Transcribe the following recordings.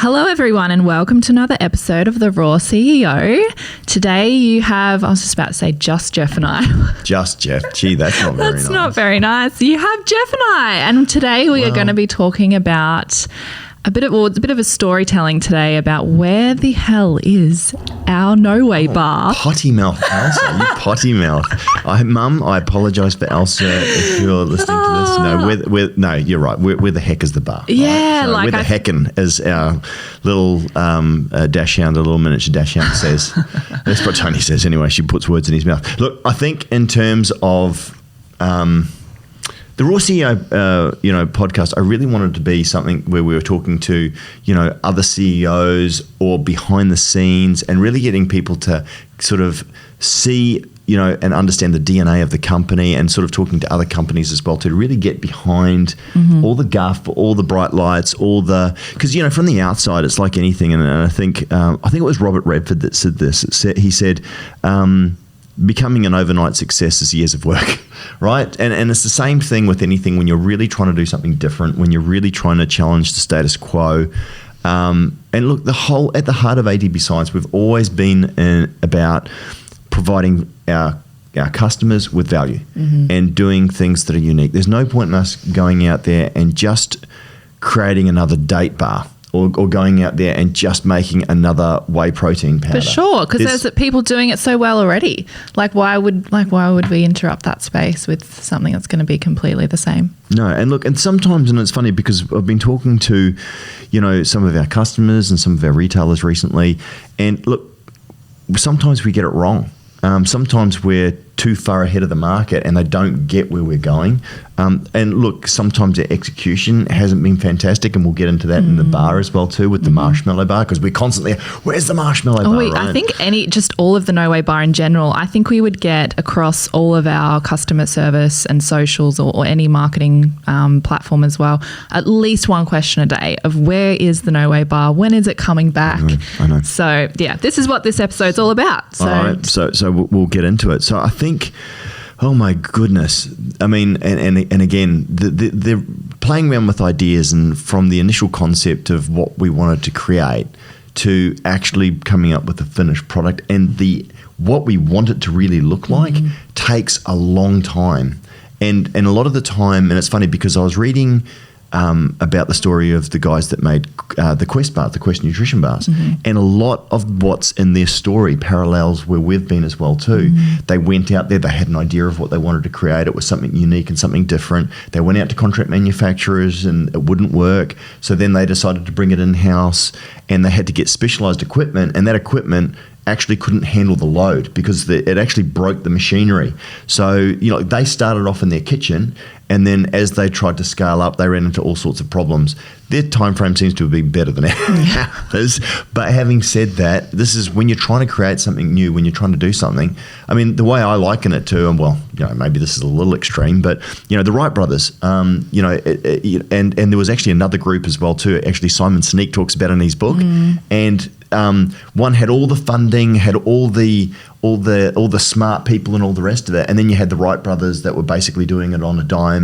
Hello everyone and welcome to another episode of The Raw CEO. Today you have, I was just about to say just Jeff and I. Just Jeff. Gee, that's not very nice. That's not very nice. You have Jeff and I. And today we are going to be talking about a bit of a storytelling today about where the hell is our Noway Bar. Potty mouth, Elsa. You potty mouth. Mum, I apologise for Elsa if you're listening to this. No, you're right. Where the heck is the bar? Yeah, right? So where the heckin' as our little dash hound, a little miniature dash hound says. That's what Tony says anyway. She puts words in his mouth. Look, I think in terms of the Raw CEO, podcast, I really wanted to be something where we were talking to, other CEOs or behind the scenes and really getting people to sort of see, and understand the DNA of the company and sort of talking to other companies as well to really get behind all the guff, all the bright lights, because, from the outside, it's like anything. And I think it was Robert Redford that said this. He said, becoming an overnight success is years of work, right? And it's the same thing with anything when you're really trying to do something different, when you're really trying to challenge the status quo. And look, at the heart of ATP Science, we've always been about providing our customers with value and doing things that are unique. There's no point in us going out there and just creating another date bar. Or going out there and just making another whey protein powder. For sure, because there's people doing it so well already. Why would we interrupt that space with something that's going to be completely the same? No, and look, and sometimes, and it's funny because I've been talking to, some of our customers and some of our retailers recently, and look, sometimes we get it wrong. Sometimes we're too far ahead of the market and they don't get where we're going. And look, sometimes their execution hasn't been fantastic, and we'll get into that in the bar as well too with the marshmallow bar, because we're constantly, where's the marshmallow bar? Right? I think just all of the Noway Bar in general, I think we would get across all of our customer service and socials or any marketing platform as well, at least one question a day of where is the Noway Bar? When is it coming back? I know. So yeah, this is what this episode's all about. So. All right, so we'll get into it. So I think, oh my goodness. I mean, and again, they're playing around with ideas, and from the initial concept of what we wanted to create to actually coming up with a finished product, and what we want it to really look like takes a long time. And a lot of the time, and it's funny because I was reading about the story of the guys that made the Quest bars, the Quest nutrition bars. And a lot of what's in their story parallels where we've been as well too. They went out there, they had an idea of what they wanted to create. It was something unique and something different. They went out to contract manufacturers and it wouldn't work. So then they decided to bring it in-house, and they had to get specialized equipment, and that equipment actually couldn't handle the load because it actually broke the machinery. So, they started off in their kitchen, and then as they tried to scale up, they ran into all sorts of problems. Their time frame seems to have been better than ours. But having said that, this is when you're trying to create something new, when you're trying to do something. I mean, the way I liken it to, and maybe this is a little extreme, but the Wright brothers, and there was actually another group as well too. Actually, Simon Sinek talks about it in his book, and one had all the funding, had all the smart people and all the rest of it, and then you had the Wright brothers that were basically doing it on a dime.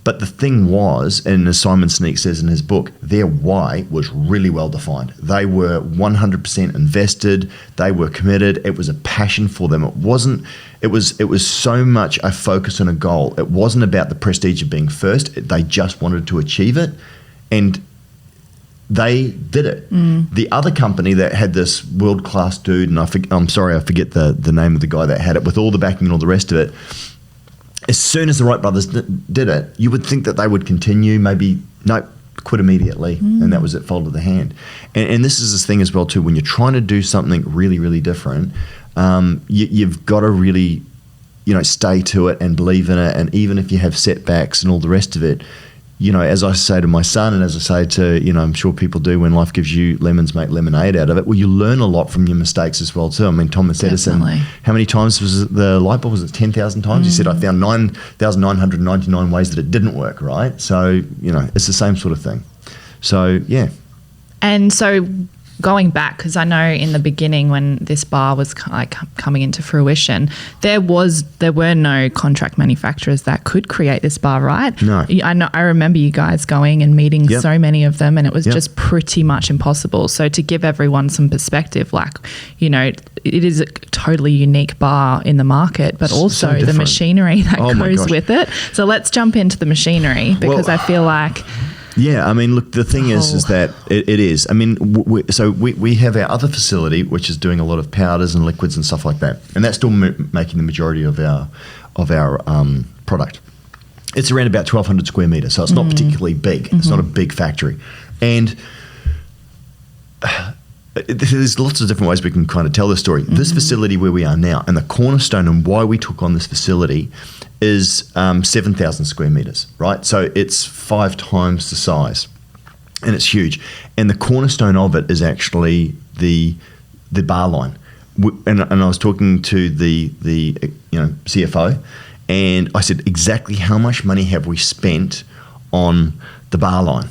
But the thing was, and as Simon Sinek says in his book, their why was really well defined. They were 100% invested. They were committed. It was a passion for them. It was so much a focus on a goal. It wasn't about the prestige of being first. They just wanted to achieve it, and they did it. The other company that had this world-class dude, and I'm sorry, I forget the name of the guy that had it, with all the backing and all the rest of it, as soon as the Wright brothers did it, you would think that they would continue, quit immediately, and that was it, folded the hand. And this is this thing as well too, when you're trying to do something really, really different, you've got to really, stay to it and believe in it, and even if you have setbacks and all the rest of it, as I say to my son, and as I say to, I'm sure people do when life gives you lemons, make lemonade out of it. Well, you learn a lot from your mistakes as well too. I mean, Thomas Edison, how many times was the light bulb? Was it 10,000 times? He said, I found 9,999 ways that it didn't work, right? So, it's the same sort of thing. So, yeah. And so going back, because I know in the beginning when this bar was coming into fruition, there were no contract manufacturers that could create this bar, right? No. I remember you guys going and meeting so many of them, and it was just pretty much impossible. So to give everyone some perspective, it is a totally unique bar in the market, but also the machinery that goes with it. So let's jump into the machinery, because I feel like... Yeah, I mean, look, the thing is that it is. I mean, we have our other facility, which is doing a lot of powders and liquids and stuff like that, and that's still making the majority of our product. It's around about 1,200 square meters, so it's not particularly big. Mm-hmm. It's not a big factory, and there's lots of different ways we can kind of tell this story. Mm-hmm. This facility where we are now, and the cornerstone and why we took on this facility is 7,000 square meters, right? So it's 5 times the size, and it's huge. And the cornerstone of it is actually the bar line. And I was talking to the CFO, and I said, exactly how much money have we spent on the bar line?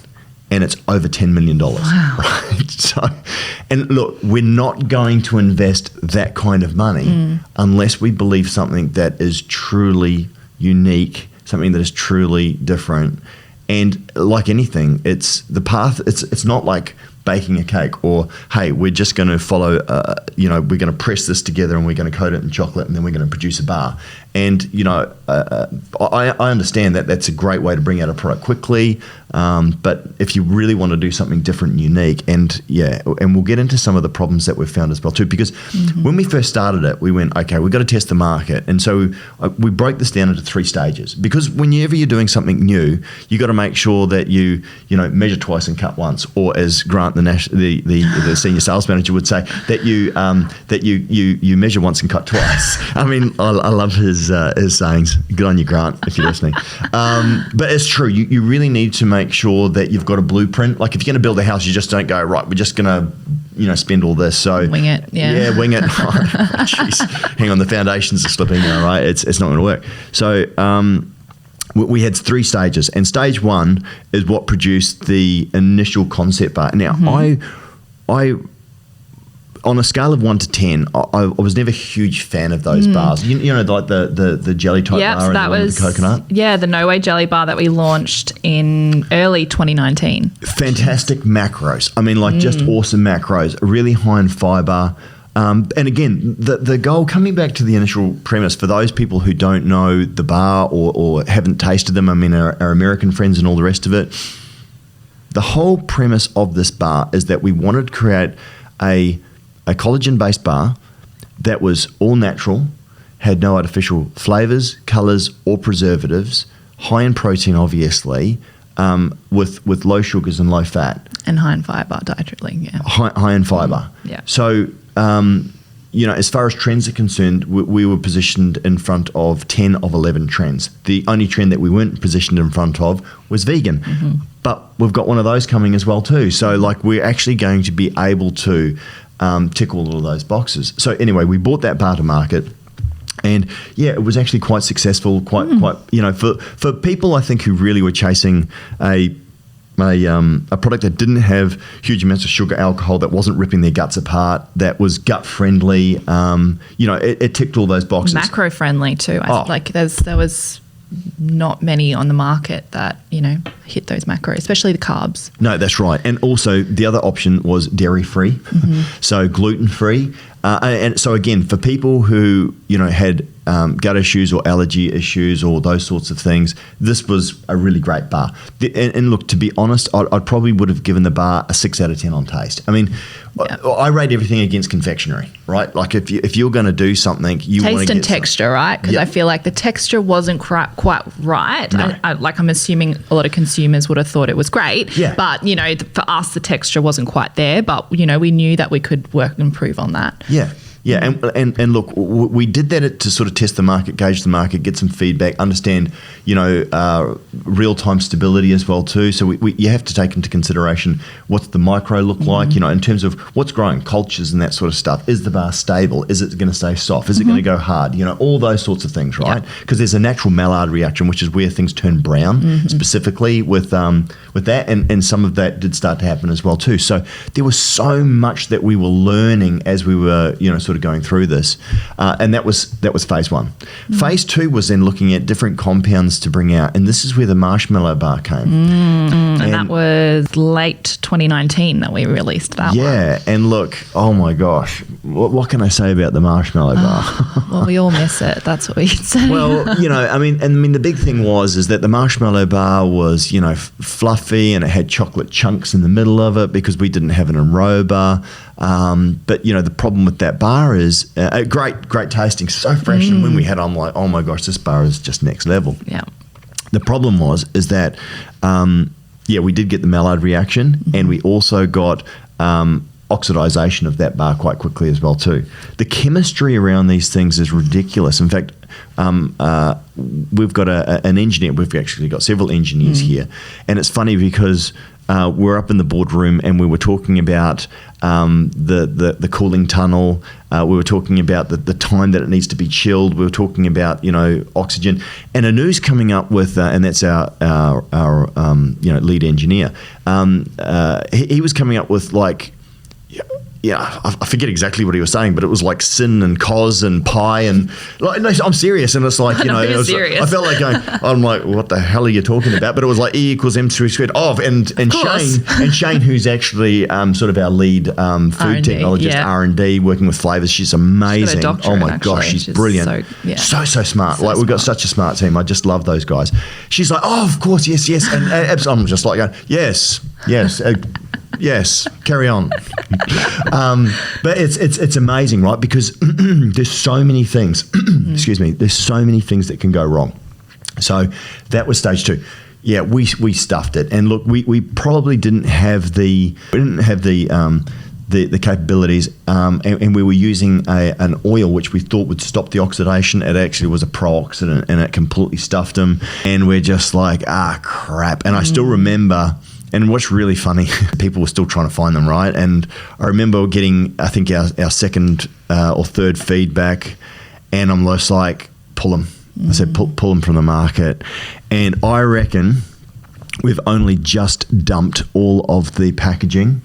And it's over $10 million. Wow. Right? So, and look, we're not going to invest that kind of money unless we believe something that is truly unique, something that is truly different. And like anything, it's the path. It's not like baking a cake, or hey, we're just going to follow. We're going to press this together and we're going to coat it in chocolate and then we're going to produce a bar. And I understand that that's a great way to bring out a product quickly. But if you really want to do something different and unique, and we'll get into some of the problems that we've found as well too, because when we first started it, we went, okay, we've got to test the market. And so we broke this down into 3 stages, because whenever you're doing something new, you got to make sure that you measure twice and cut once, or as Grant, the senior sales manager, would say, that you measure once and cut twice. I mean, I love his sayings. Good on you, Grant, if you're listening. But it's true. You really need to make sure that you've got a blueprint. Like if you're going to build a house, you just don't go, right, we're just going to spend all this. So wing it. Yeah, wing it. Jeez. Hang on, the foundations are slipping now, right? It's not going to work. So we had 3 stages, and stage 1 is what produced the initial concept bar. Now, I on a scale of 1 to 10, I was never a huge fan of those bars. Like the jelly type bar, and that was the coconut. Yeah, the Noway jelly bar that we launched in early 2019. Fantastic macros. I mean, just awesome macros. Really high in fiber. And again, the goal, coming back to the initial premise, for those people who don't know the bar or haven't tasted them, I mean, our American friends and all the rest of it, the whole premise of this bar is that we wanted to create a collagen-based bar that was all natural, had no artificial flavors, colors, or preservatives, high in protein, obviously, with low sugars and low fat. And high in fiber, dietarily, yeah. High in fiber. Yeah. So, as far as trends are concerned, we were positioned in front of 10 of 11 trends. The only trend that we weren't positioned in front of was vegan. But we've got one of those coming as well too. So, we're actually going to be able to tick all of those boxes. So anyway, we brought that bar to market, and it was actually quite successful. Quite for people, I think, who really were chasing a product that didn't have huge amounts of sugar, alcohol, that wasn't ripping their guts apart, that was gut friendly. It ticked all those boxes. Macro friendly too. There was not many on the market that hit those macros, especially the carbs. No, that's right. And also the other option was dairy free, so gluten free. And so again, for people who had gut issues or allergy issues or those sorts of things, this was a really great bar. And look, to be honest, I probably would have given the bar a 6 out of 10 on taste. I mean, I rate everything against confectionery, right? Like if you're going to do something, you want to taste and texture, right? Because I feel like the texture wasn't quite right. No. I'm assuming a lot of consumers would have thought it was great. Yeah. But for us, the texture wasn't quite there. But we knew that we could work and improve on that. Yeah. Yeah, and look, we did that to sort of test the market, gauge the market, get some feedback, understand, real-time stability as well too. So you have to take into consideration what's the micro look like, in terms of what's growing, cultures and that sort of stuff. Is the bar stable? Is it going to stay soft? Is it going to go hard? All those sorts of things, right? Because there's a natural Maillard reaction, which is where things turn brown, specifically with that, and some of that did start to happen as well too. So there was so much that we were learning as we were, sort of going through this, and that was phase one. Phase two was then looking at different compounds to bring out, and this is where the marshmallow bar came. And that was late 2019 that we released that one. Yeah, and look, oh my gosh, what can I say about the marshmallow bar? Well, we all miss it. That's what we could say. Well, I mean, the big thing is that the marshmallow bar was, fluffy, and it had chocolate chunks in the middle of it because we didn't have an enrober. But the problem with that bar is great tasting, so fresh. And when we had, I'm like, oh my gosh, this bar is just next level. Yeah. The problem is that we did get the Maillard reaction, and we also got oxidization of that bar quite quickly as well too. The chemistry around these things is ridiculous. In fact, we've got an engineer. We've actually got several engineers here, and it's funny because we're up in the boardroom and we were talking about the cooling tunnel. We were talking about the time that it needs to be chilled. We were talking about oxygen. And Anu's coming up with, and that's our lead engineer. He was coming up with like. Yeah, I forget exactly what he was saying, but it was like sin and cos and pi and like, no, I'm serious. And it's like, I felt like I'm like, what the hell are you talking about? But it was like E equals M3 squared of, and Shane, who's actually sort of our lead food R&D, technologist, R&D, working with flavors. She's amazing. Oh my gosh, she's brilliant. So smart. Like we've got such a smart team. I just love those guys. She's like, oh, of course, yes. And I'm just like, yes. Yes, carry on. But it's amazing, right? Because there's so many things. Excuse me. There's so many things that can go wrong. So that was stage two. Yeah, we stuffed it, and look, we probably didn't have the capabilities, and we were using an oil which we thought would stop the oxidation. It actually was a pro-oxidant, and it completely stuffed them. And we're just like, crap. And I still remember. And what's really funny, people were still trying to find them, right? And I remember getting, I think, our second or third feedback, and I'm just like, pull them. I said, pull them from the market. And I reckon we've only just dumped all of the packaging.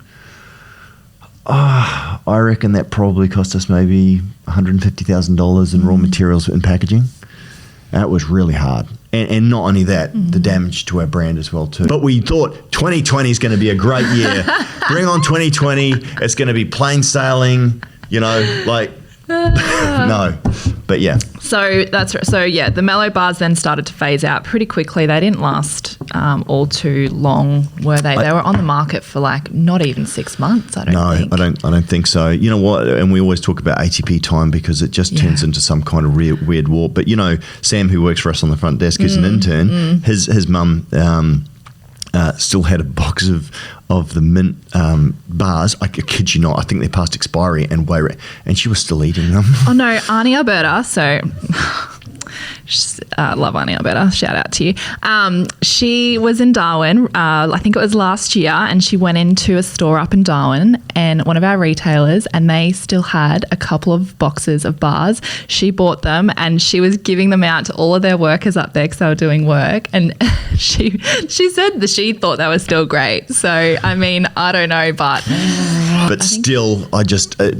I reckon that probably cost us maybe $150,000 in raw materials and packaging. That was really hard. And not only that, the damage to our brand as well too. But we thought 2020 is going to be a great year. Bring on 2020. It's going to be plain sailing, no. But yeah. So the Mellow Bars then started to phase out pretty quickly. They didn't last all too long, were they? They were on the market for not even 6 months, I don't think. No, I don't think so. You know what? And we always talk about ATP time because it just turns into some kind of weird warp. But Sam, who works for us on the front desk, is an intern. His mum still had a box of the mint bars. I kid you not. I think they're past expiry, and she was still eating them. Oh no, Auntie Alberta. So love Auntie Alberta. Shout out to you. She was in Darwin. I think it was last year, and she went into a store up in Darwin, and one of our retailers, and they still had a couple of boxes of bars. She bought them, and she was giving them out to all of their workers up there because they were doing work, and she said that she thought they were still great. So I mean, I don't know, but still, it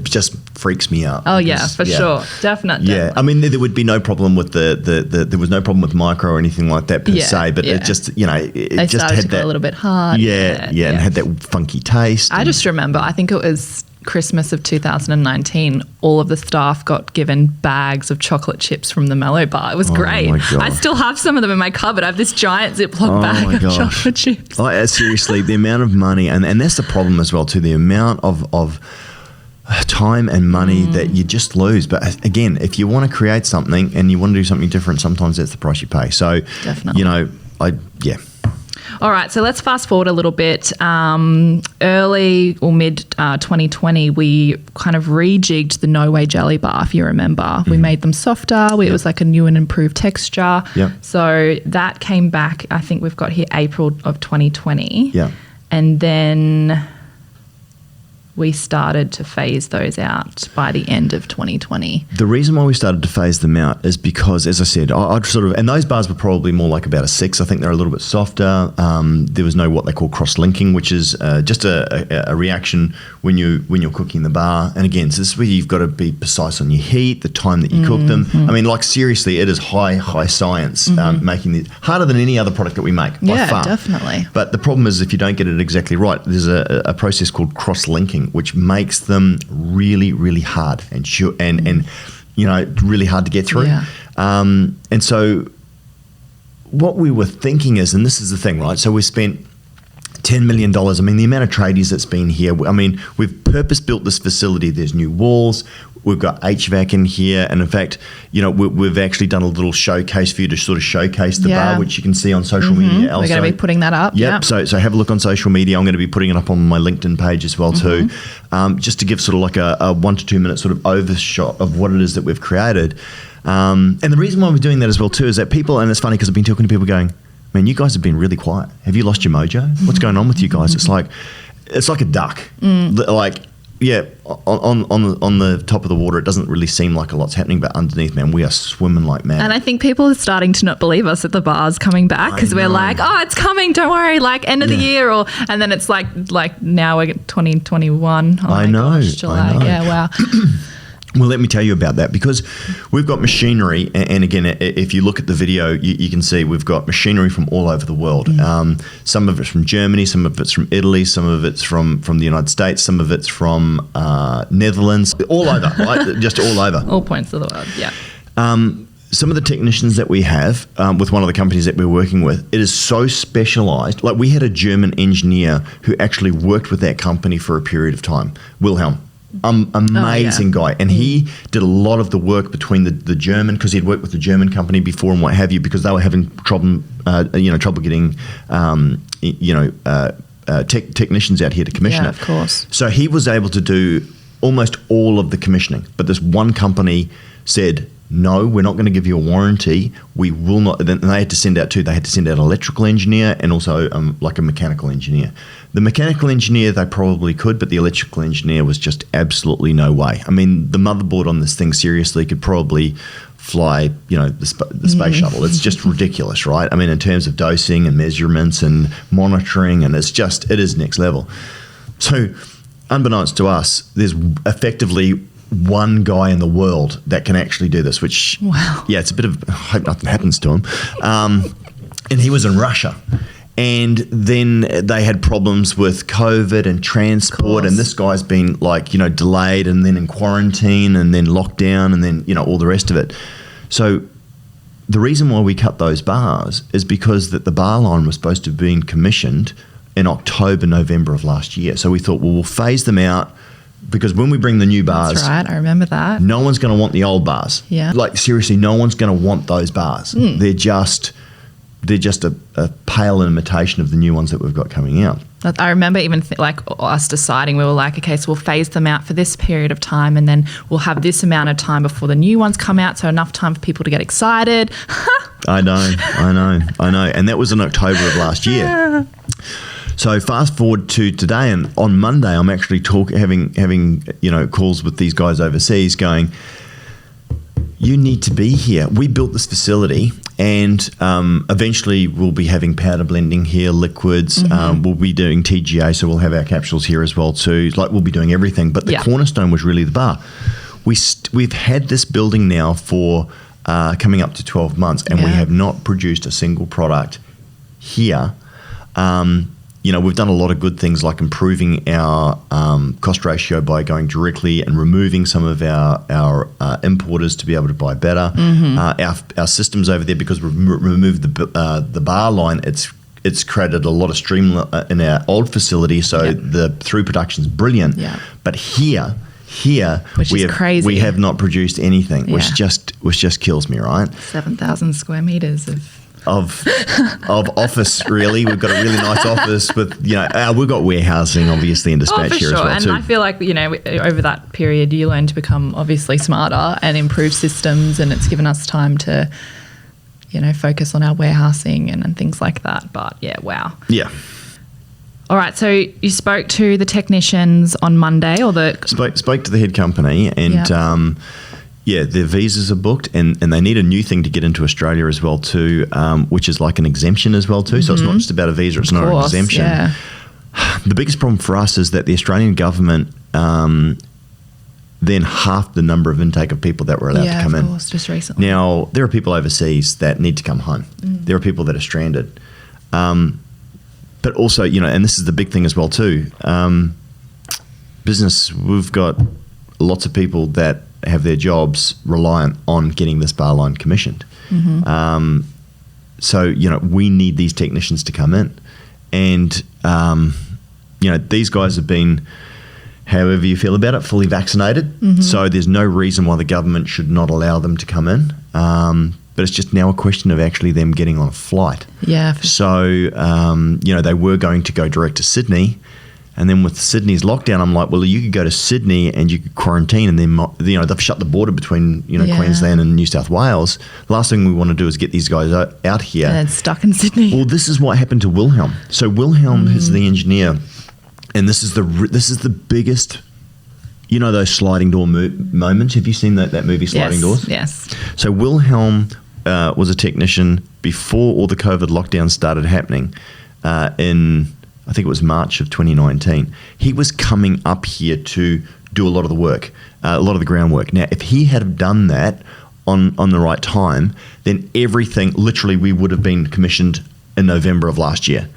just freaks me out. Oh yeah, for sure, definitely. Yeah, I mean, there would be no problem with there was no problem with micro or anything like that per se, but it just it just had that a little bit hard. And had that funky taste. I just remember, I think it was Christmas of 2019, all of the staff got given bags of chocolate chips from the Mellow Bar. It was great. I still have some of them in my cupboard. I have this giant Ziploc bag of chocolate chips. Seriously, the amount of money, and that's the problem as well too, the amount of time and money that you just lose. But again, if you want to create something and you want to do something different, sometimes that's the price you pay. So, definitely. All right, so let's fast forward a little bit. Early or mid 2020, we kind of rejigged the Noway jelly bar, if you remember. We made them softer. It was like a new and improved texture. Yep. So that came back, I think we've got here April of 2020. Yeah. And then we started to phase those out by the end of 2020. The reason why we started to phase them out is because, as I said, I'd sort of, and those bars were probably more like about a 6. I think they're a little bit softer. There was no what they call cross-linking, which is just a reaction when you're cooking the bar. And again, so this is where you've got to be precise on your heat, the time that you cook them. I mean, like seriously, it is high science, making it harder than any other product that we make by far. Definitely. But the problem is if you don't get it exactly right, there's a process called cross-linking, which makes them really, really hard and really hard to get through. Yeah. And so what we were thinking is, and this is the thing, right? So we spent $10 million. I mean, the amount of tradies that's been here. I mean, we've purpose-built this facility. There's new walls. We've got HVAC in here. And in fact, we've actually done a little showcase for you to sort of showcase the bar, which you can see on social media. Elsa. We're going to be putting that up. Yep. So have a look on social media. I'm going to be putting it up on my LinkedIn page as well too, just to give sort of like a 1 to 2 minute sort of overshot of what it is that we've created. And the reason why we're doing that as well too is that people, and it's funny because I've been talking to people going, man, you guys have been really quiet. Have you lost your mojo? What's going on with you guys? It's like a duck. Like, yeah, on the top of the water, it doesn't really seem like a lot's happening, but underneath, man, we are swimming like mad. And I think people are starting to not believe us that the bar's coming back because we're like, oh, it's coming, don't worry, like end of the year, and then it's like now we're 2021. Oh I know. Gosh, July. I know. Yeah, wow. Well, let me tell you about that because we've got machinery, and again, if you look at the video, you can see we've got machinery from all over the world. Some of it's from Germany, some of it's from Italy, some of it's from the United States, some of it's from Netherlands, all over, right? Just all over. All points of the world, yeah. Some of the technicians that we have with one of the companies that we're working with, it is so specialized. Like we had a German engineer who actually worked with that company for a period of time, Wilhelm. Amazing guy, and he did a lot of the work between the German, because he'd worked with the German company before and what have you, because they were having trouble getting technicians out here to commission it. Of course. So he was able to do almost all of the commissioning, but this one company said, no, we're not going to give you a warranty. We will not. And they had to send out an electrical engineer and also like a mechanical engineer. The mechanical engineer, they probably could, but the electrical engineer was just absolutely no way. I mean, the motherboard on this thing seriously could probably fly, the space shuttle. It's just ridiculous, right? I mean, in terms of dosing and measurements and monitoring, and it is next level. So, unbeknownst to us, there's effectively one guy in the world that can actually do this, which, it's a bit of, I hope nothing happens to him. And he was in Russia. And then they had problems with COVID and transport, and this guy's been delayed and then in quarantine and then locked down and then, all the rest of it. So the reason why we cut those bars is because that the bar line was supposed to have been commissioned in October, November of last year. So we thought, well, we'll phase them out, because when we bring the new bars, that's right, I remember that. No one's going to want the old bars. Yeah. Like seriously, no one's going to want those bars. They're just a pale imitation of the new ones that we've got coming out. I remember even us deciding, we were like, okay, so we'll phase them out for this period of time, and then we'll have this amount of time before the new ones come out, so enough time for people to get excited. I know. And that was in October of last year. So fast forward to today, and on Monday, I'm actually having calls with these guys overseas, going, you need to be here. We built this facility, and eventually we'll be having powder blending here, liquids. We'll be doing TGA, so we'll have our capsules here as well too. We'll be doing everything. But the cornerstone was really the bar. We've had this building now for coming up to 12 months, and we have not produced a single product here. We've done a lot of good things like improving our cost ratio by going directly and removing some of our importers to be able to buy better. Our systems over there, because we've removed the bar line, it's created a lot of stream in our old facility, so the through production is brilliant. But here we have not produced anything, which just kills me, right? 7,000 square meters of of office. Really, we've got a really nice office with we've got warehousing obviously and dispatch for here sure. as well And too. I feel like over that period you learn to become obviously smarter and improve systems, and it's given us time to focus on our warehousing and things like that. But yeah, wow. Yeah. All right, so you spoke to the technicians on Monday, or spoke to the head company, and their visas are booked, and they need a new thing to get into Australia as well too, which is like an exemption as well too. So it's not just about a visa; it's not an exemption. Yeah. The biggest problem for us is that the Australian government then halved the number of intake of people that were allowed to come in. Yeah, of course, just recently. Now, there are people overseas that need to come home. There are people that are stranded. But also, and this is the big thing as well too, business, we've got lots of people that have their jobs reliant on getting this bar line commissioned. So, we need these technicians to come in. And, these guys have been, however you feel about it, fully vaccinated. So there's no reason why the government should not allow them to come in. But it's just now a question of actually them getting on a flight. Yeah. So, they were going to go direct to Sydney. And then with Sydney's lockdown, I'm like, well, you could go to Sydney and you could quarantine, and then, they've shut the border between, Queensland and New South Wales. Last thing we want to do is get these guys out here. And stuck in Sydney. Well, this is what happened to Wilhelm. So Wilhelm is the engineer, and this is the biggest, those sliding door moments. Have you seen that movie, Sliding Doors? Yes. So Wilhelm was a technician before all the COVID lockdowns started happening in, I think it was March of 2019. He was coming up here to do a lot of the work, a lot of the groundwork. Now, if he had done that on the right time, then everything, literally, we would have been commissioned in November of last year.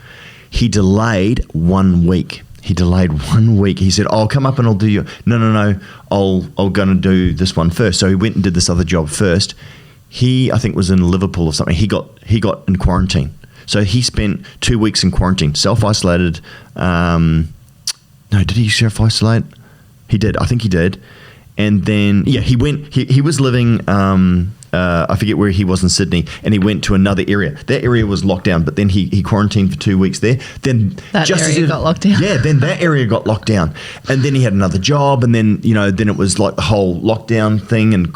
He delayed 1 week. He said, I'll come up and I'll do you. No. I'll go and do this one first. So he went and did this other job first. He, I think, was in Liverpool or something. He got in quarantine. So he spent 2 weeks in quarantine, self-isolated. No, did he self-isolate? He did. I think he did. And then, he went, he was living, I forget where he was in Sydney, and he went to another area. That area was locked down, but then he quarantined for 2 weeks there. Then that area got locked down. Yeah, then that area got locked down. And then he had another job, and then, then it was like the whole lockdown thing. And,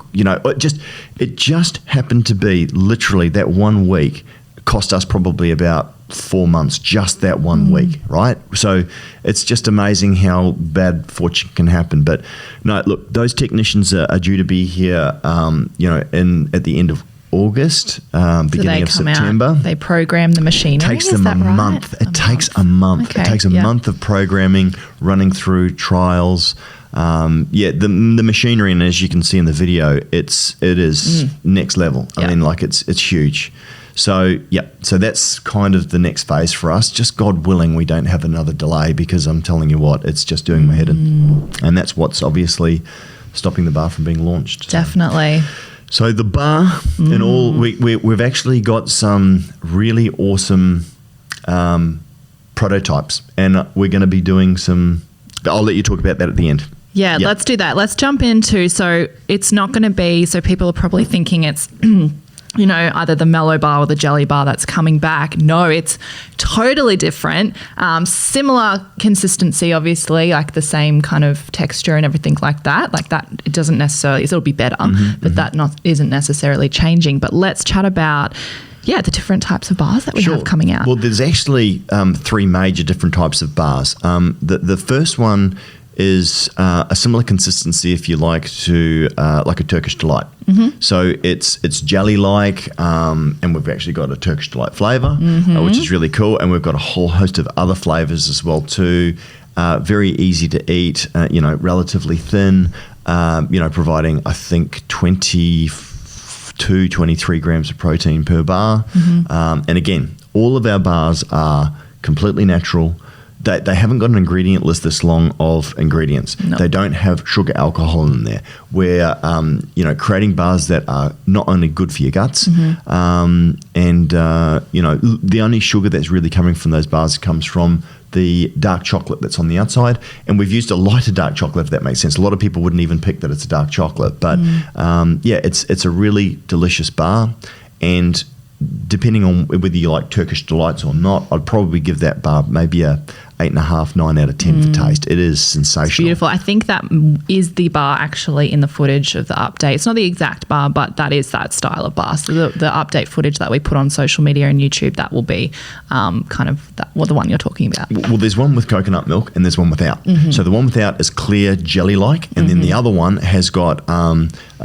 it just happened to be literally that 1 week cost us probably about 4 months, just that 1 week, right? So it's just amazing how bad fortune can happen. But no, look, those technicians are due to be here, at the end of August, beginning of September. They program the machinery. It takes them a month. It takes a month. Okay, it takes a month of programming, running through trials. The machinery, and as you can see in the video, it is next level. I mean, it's huge. So that's kind of the next phase for us. Just God willing, we don't have another delay, because I'm telling you what, it's just doing my head in. And that's what's obviously stopping the bar from being launched. Definitely. So the bar and all, we've actually got some really awesome prototypes, and we're going to be doing some. I'll let you talk about that at the end. Yeah, let's do that. Let's jump into, so it's not going to be, so people are probably thinking it's either the Mellow Bar or the Jelly Bar that's coming back. No, it's totally different. Similar consistency, obviously, like the same kind of texture and everything like that. Like that, it doesn't necessarily, it'll be better, but that isn't necessarily changing. But let's chat about, the different types of bars that we have coming out. Well, there's actually 3 major different types of bars. The first one is a similar consistency, if you like, to like a Turkish Delight. So it's jelly-like, and we've actually got a Turkish Delight flavour, which is really cool. And we've got a whole host of other flavours as well too. Very easy to eat, relatively thin, providing, I think, 23 grams of protein per bar. And again, all of our bars are completely natural. They haven't got an ingredient list this long of ingredients. No. They don't have sugar, alcohol in there. We're, creating bars that are not only good for your guts, and the only sugar that's really coming from those bars comes from the dark chocolate that's on the outside. And we've used a lighter dark chocolate, if that makes sense. A lot of people wouldn't even pick that it's a dark chocolate. But, it's a really delicious bar. And depending on whether you like Turkish delights or not, I'd probably give that bar maybe a 8.5, 9 out of 10 for taste. It is sensational. It's beautiful. I think that is the bar actually in the footage of the update. It's not the exact bar, but that is that style of bar. So the update footage that we put on social media and YouTube, that will be kind of the one you're talking about. Well, there's one with coconut milk and there's one without. So the one without is clear jelly-like, and then the other one has got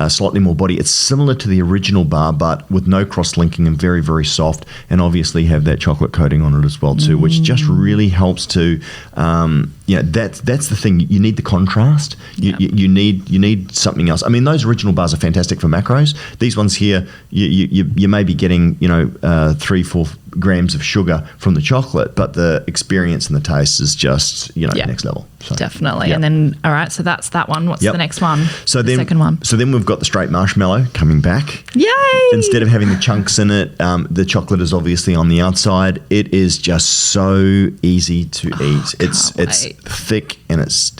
slightly more body. It's similar to the original bar, but with no cross-linking and very, very soft, and obviously have that chocolate coating on it as well too, which just really helps to that's the thing. You need the contrast. You need something else. I mean, those original bars are fantastic for macros. These ones here, you may be getting 3-4 grams of sugar from the chocolate, but the experience and the taste is just next level. So, definitely. And then all right, so that's that one. What's the next one? The second one. So then we've got the straight marshmallow coming back. Yay! Instead of having the chunks in it, the chocolate is obviously on the outside. It is just so easy to eat. It's thick and it's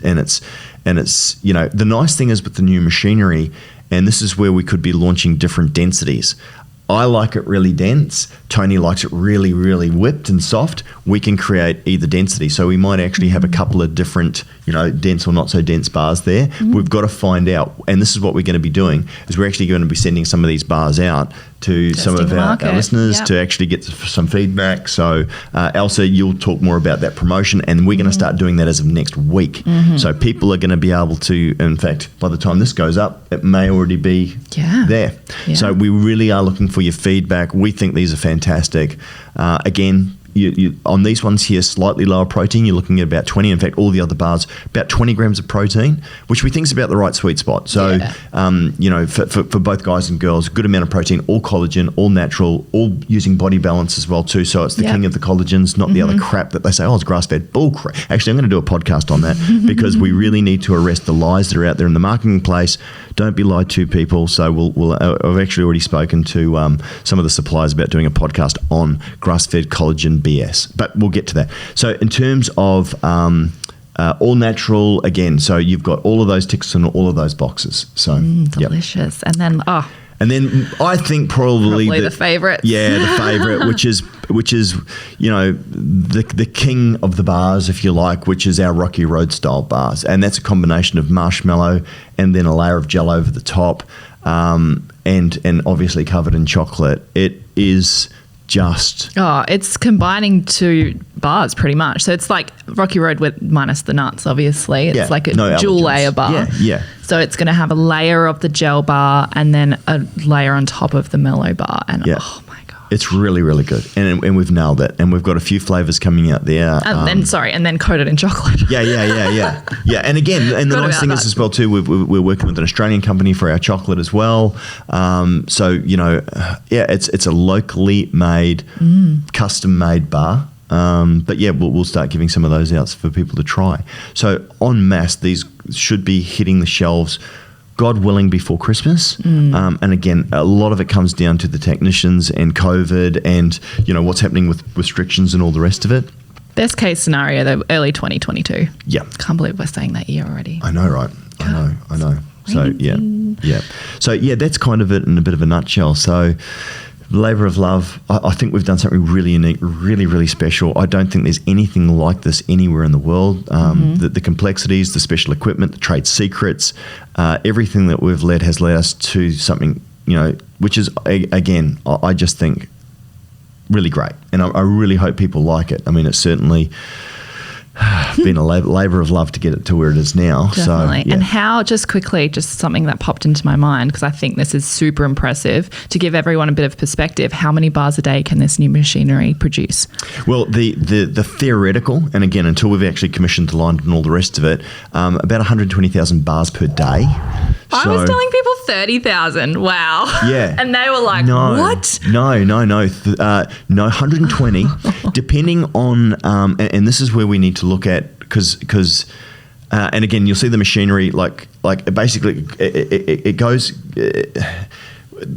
the nice thing is with the new machinery, and this is where we could be launching different densities. I like it really dense. Tony likes it really, really whipped and soft. We can create either density. So we might actually have a couple of different, dense or not so dense bars there. We've got to find out. And this is what we're going to be doing, is we're actually going to be sending some of these bars out to some of our listeners to actually get some feedback. So Elsa, you'll talk more about that promotion, and we're going to start doing that as of next week. So people are going to be able to, in fact, by the time this goes up, it may already be there. So we really are looking for your feedback. We think these are fantastic. Again, you on these ones here, slightly lower protein. You're looking at about 20. In fact, all the other bars, about 20 grams of protein, which we think is about the right sweet spot. So, for both guys and girls, good amount of protein, all collagen, all natural, all using body balance as well too. So it's the king of the collagens, not the other crap that they say, it's grass-fed. Bull crap. Actually, I'm going to do a podcast on that because we really need to arrest the lies that are out there in the marketing place. Don't be lied to, people. So I've actually already spoken to some of the suppliers about doing a podcast on grass-fed collagen BS, but we'll get to that. So in terms of all natural, again, so you've got all of those ticks in all of those boxes. So delicious. And then I think probably the favourite. Yeah, the favourite, which is the king of the bars, if you like, which is our Rocky Road style bars, and that's a combination of marshmallow and then a layer of gel over the top, and obviously covered in chocolate. It is just it's combining two bars pretty much. So it's like Rocky Road with minus the nuts, obviously. It's like a dual layer bar. So it's going to have a layer of the gel bar and then a layer on top of the Mellow Bar, and oh my god, it's really, really good, and we've nailed it. And we've got a few flavors coming out there, and then coated in chocolate. And again, and the nice thing is as well too, we're working with an Australian company for our chocolate as well. So it's a locally made, custom made bar. But we'll start giving some of those out for people to try. So en masse, these should be hitting the shelves, God willing, before Christmas. And again, a lot of it comes down to the technicians and COVID and what's happening with restrictions and all the rest of it. Best case scenario, though, early 2022. Yeah. Can't believe we're saying that year already. I know, right? I know. So So that's kind of it in a bit of a nutshell. So Labour of Love, I think we've done something really unique, really, really special. I don't think there's anything like this anywhere in the world. The complexities, the special equipment, the trade secrets, everything that we've led has led us to something, which is, again, I just think really great. And I really hope people like it. I mean, it's certainly been a labour of love to get it to where it is now. Definitely. So, and how, just quickly, just something that popped into my mind, because I think this is super impressive, to give everyone a bit of perspective, how many bars a day can this new machinery produce? Well, the theoretical, and again, until we've actually commissioned the line and all the rest of it, about 120,000 bars per day. I was telling people 30,000. Wow. Yeah. And they were like, what? No, 120, depending on, and this is where we need to look at, because and again, you'll see the machinery, like basically it goes,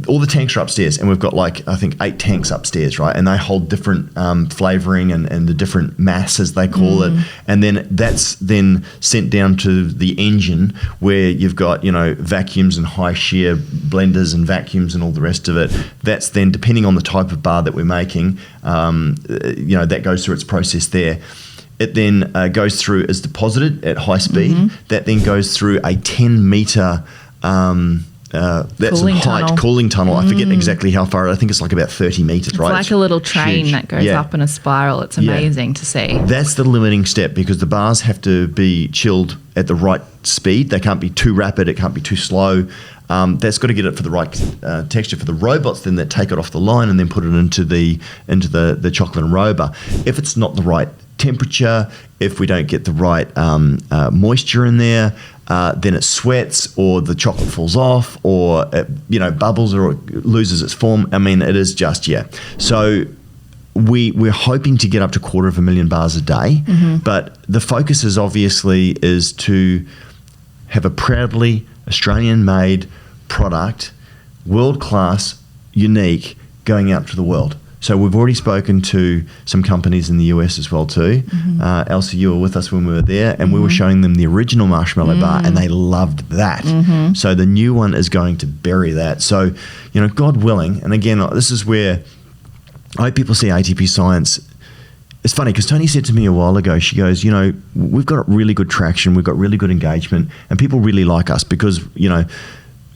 all the tanks are upstairs, and we've got like, I think 8 tanks upstairs, right? And they hold different flavoring and the different mass, as they call it. And then that's then sent down to the engine, where you've got, vacuums and high shear blenders and vacuums and all the rest of it. That's then, depending on the type of bar that we're making, that goes through its process there. It then goes through, is deposited at high speed. That then goes through a 10-meter cooling tunnel. I forget exactly how far. I think it's like about 30 meters, it's right? Like a little train huge. That goes up in a spiral. It's amazing to see. That's the limiting step, because the bars have to be chilled at the right speed. They can't be too rapid. It can't be too slow. That's got to get it for the right texture for the robots then that take it off the line and then put it into the chocolate and roba. If it's not the right temperature, if we don't get the right moisture in there, then it sweats, or the chocolate falls off, or it, bubbles, or it loses its form. I mean, it is just So we're hoping to get up to 250,000 bars a day, but the focus is to have a proudly Australian-made product, world-class, unique, going out to the world. So we've already spoken to some companies in the US as well too. Elsa, you were with us when we were there, and we were showing them the original marshmallow bar, and they loved that. So the new one is going to bury that. So, God willing, and again, this is where I hope people see ATP science. It's funny because Tony said to me a while ago, she goes, we've got really good traction, we've got really good engagement, and people really like us because,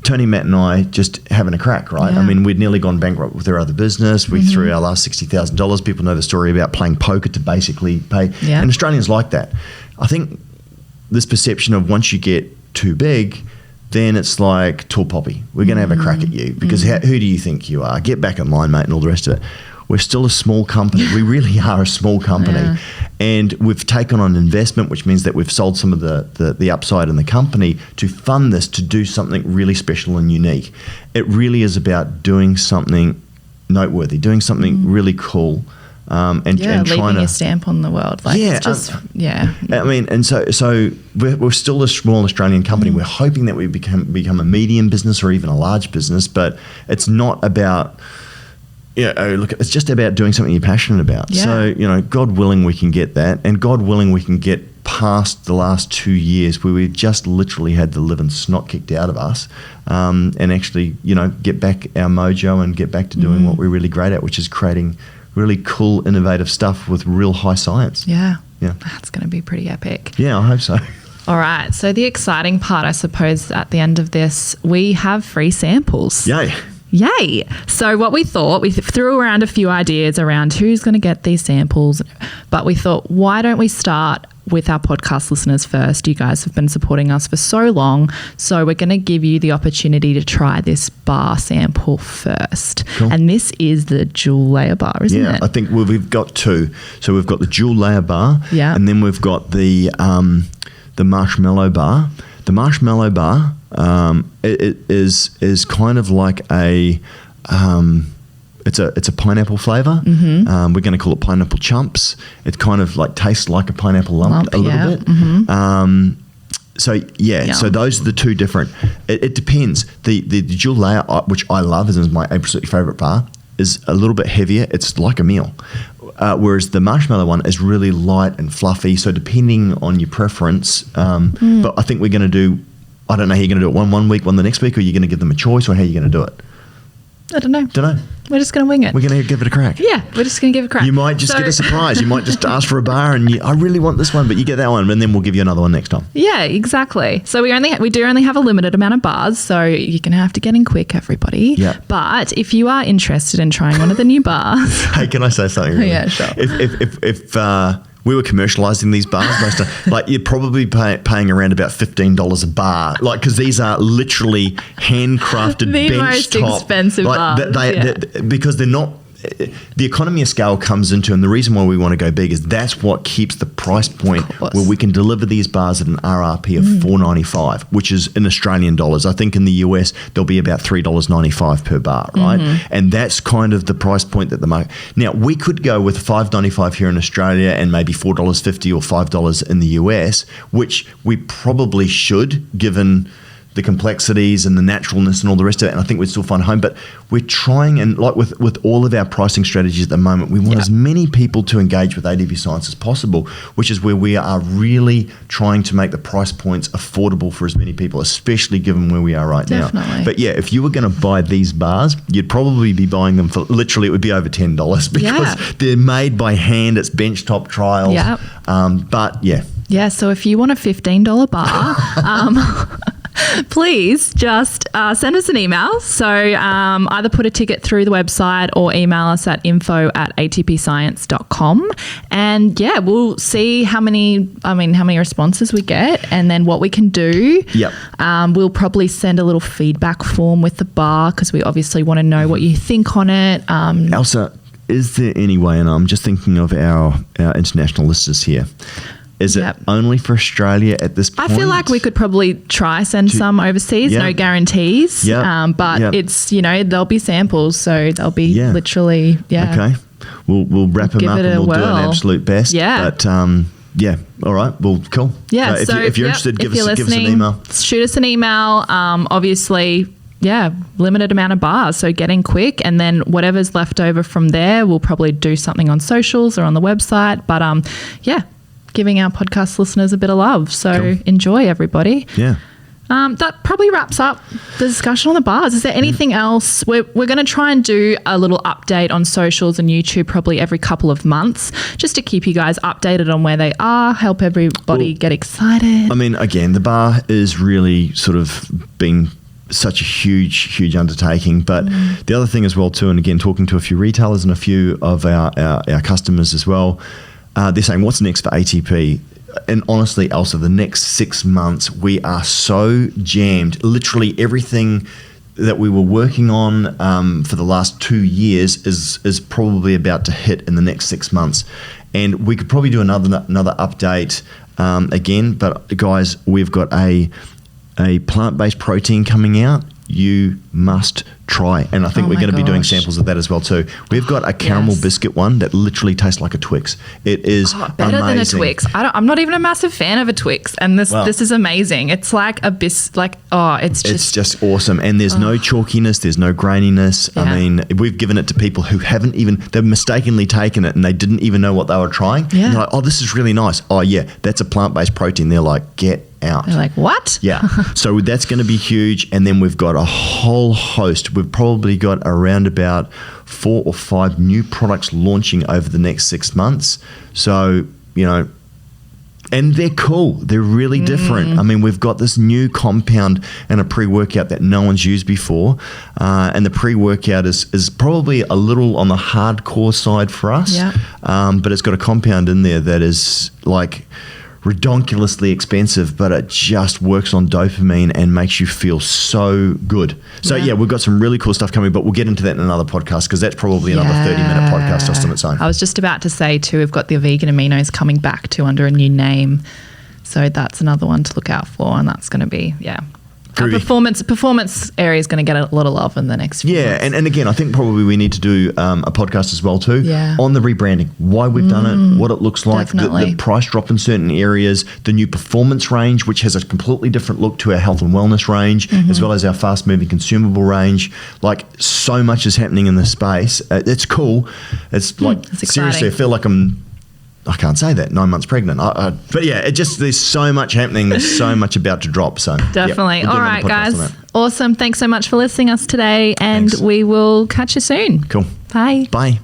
Tony, Matt, and I just having a crack, right? Yeah. I mean, we'd nearly gone bankrupt with our other business. We threw our last $60,000. People know the story about playing poker to basically pay. Yeah. And Australians like that. I think this perception of once you get too big, then it's like tall poppy. We're going to have a crack at you because who do you think you are? Get back in line, mate, and all the rest of it. We're still a small company. We really are a small company. Yeah. And we've taken on investment, which means that we've sold some of the upside in the company to fund this, to do something really special and unique. It really is about doing something noteworthy, doing something really cool. And leaving a stamp on the world. Like, it's just, I mean, and so we're still a small Australian company. We're hoping that we become a medium business or even a large business, but it's not about... it's just about doing something you're passionate about. Yeah. So, God willing, we can get that. And God willing, we can get past the last 2 years where we've just literally had the living snot kicked out of us, and actually, get back our mojo and get back to doing what we're really great at, which is creating really cool, innovative stuff with real high science. Yeah. That's going to be pretty epic. Yeah, I hope so. All right. So the exciting part, I suppose, at the end of this, we have free samples. Yay. So what we thought, we threw around a few ideas around who's going to get these samples, but we thought, why don't we start with our podcast listeners first? You guys have been supporting us for so long, so we're going to give you the opportunity to try this bar sample first. Cool. And this is the Jewel Layer Bar, isn't it? Yeah, I think we've got two. So we've got the Jewel Layer Bar, and then we've got the Marshmallow Bar. The Marshmallow Bar, it is kind of like a it's a pineapple flavour. We're going to call it pineapple chumps. It kind of like tastes like a pineapple lump a little bit. So those are the two different. It depends. The Jewel Layer, which I love, is my absolutely favourite bar, is a little bit heavier. It's like a meal. Whereas the marshmallow one is really light and fluffy. So depending on your preference, but I think we're going to do, I don't know how you're going to do it, one week, one the next week, or you're going to give them a choice, or how you're going to do it? I don't know. We're just going to wing it. We're going to give it a crack. Yeah, we're just going to give it a crack. You might just get a surprise. You might just ask for a bar and I really want this one, but you get that one and then we'll give you another one next time. Yeah, exactly. So we do only have a limited amount of bars, so you're going to have to get in quick, everybody. Yeah. But if you are interested in trying one of the new bars... Hey, can I say something? Really? Yeah, sure. If we were commercializing these bars, like you're probably paying around about $15 a bar, like because these are literally handcrafted, the bench most top, expensive bars. Because they're not. The economy of scale comes into, and the reason why we want to go big is that's what keeps the price point where we can deliver these bars at an RRP of $4.95, which is in Australian dollars. I think in the US they'll be about $3.95 per bar, right? And that's kind of the price point that the market. Now we could go with $5.95 here in Australia and maybe $4.50 or $5 in the US, which we probably should, given the complexities and the naturalness and all the rest of it, and I think we'd still find a home. But we're trying, and like with all of our pricing strategies at the moment, we want as many people to engage with ATP Science as possible, which is where we are really trying to make the price points affordable for as many people, especially given where we are right now. But yeah, if you were going to buy these bars, you'd probably be buying them for literally, it would be over $10 because they're made by hand. It's benchtop trials. But yeah. Yeah, so if you want a $15 bar, please just send us an email. So either put a ticket through the website or email us at info@atpscience.com. And yeah, we'll see how many responses we get and then what we can do. We'll probably send a little feedback form with the bar because we obviously want to know what you think on it. Elsa, is there any way, and I'm just thinking of our international listeners here, is it only for Australia at this point? I feel like we could probably try send some overseas, no guarantees. But it's, there'll be samples, so they'll be literally, Okay. We'll wrap them up and we'll do an absolute best. But all right. Well, cool. Yeah. So if you're interested, give us an email. Shoot us an email. Obviously, limited amount of bars, so getting quick, and then whatever's left over from there, we'll probably do something on socials or on the website. But giving our podcast listeners a bit of love. So enjoy, everybody. That probably wraps up the discussion on the bars. Is there anything else? We're going to try and do a little update on socials and YouTube probably every couple of months just to keep you guys updated on where they are, help everybody get excited. I mean, again, the bar is really sort of being such a huge undertaking. But the other thing as well too, and again, talking to a few retailers and a few of our customers as well, they're saying, what's next for ATP? And honestly, Elsa, the next 6 months, we are so jammed. Literally everything that we were working on for the last 2 years is probably about to hit in the next 6 months. And we could probably do another update again. But guys, we've got a plant-based protein coming out. You must try, and I think we're going to be doing samples of that as well too. We've got a caramel biscuit one that literally tastes like a Twix. It is better than a Twix. I'm not even a massive fan of a Twix, and this is amazing. It's like a it's just awesome, and there's no chalkiness, there's no graininess. I mean, we've given it to people who they've mistakenly taken it and they didn't even know what they were trying. And they're like, oh, this is really nice. Oh yeah, that's a plant-based protein. They're like, get out. They're like, what? So that's going to be huge. And then we've got a whole host. We've probably got around about 4 or 5 new products launching over the next 6 months. So, and they're cool. They're really different. I mean, we've got this new compound and a pre-workout that no one's used before. And the pre-workout is probably a little on the hardcore side for us. But it's got a compound in there that is like redonkulously expensive, but it just works on dopamine and makes you feel so good. So we've got some really cool stuff coming, but we'll get into that in another podcast because that's probably another 30-minute podcast just on its own. I was just about to say too, we've got the vegan aminos coming back too under a new name. So that's another one to look out for, and that's going to be, our performance area is going to get a lot of love in the next few months. And again, I think probably we need to do a podcast as well too on the rebranding, why we've done it, what it looks like, the price drop in certain areas, the new performance range, which has a completely different look to our health and wellness range, as well as our fast-moving consumable range. Like, so much is happening in this space. It's cool. It's like, seriously, I feel like I can't say that, 9 months pregnant. But yeah, there's so much happening. There's so much about to drop. So definitely. All right, guys. Awesome. Thanks so much for listening to us today. And we will catch you soon. Cool. Bye. Bye.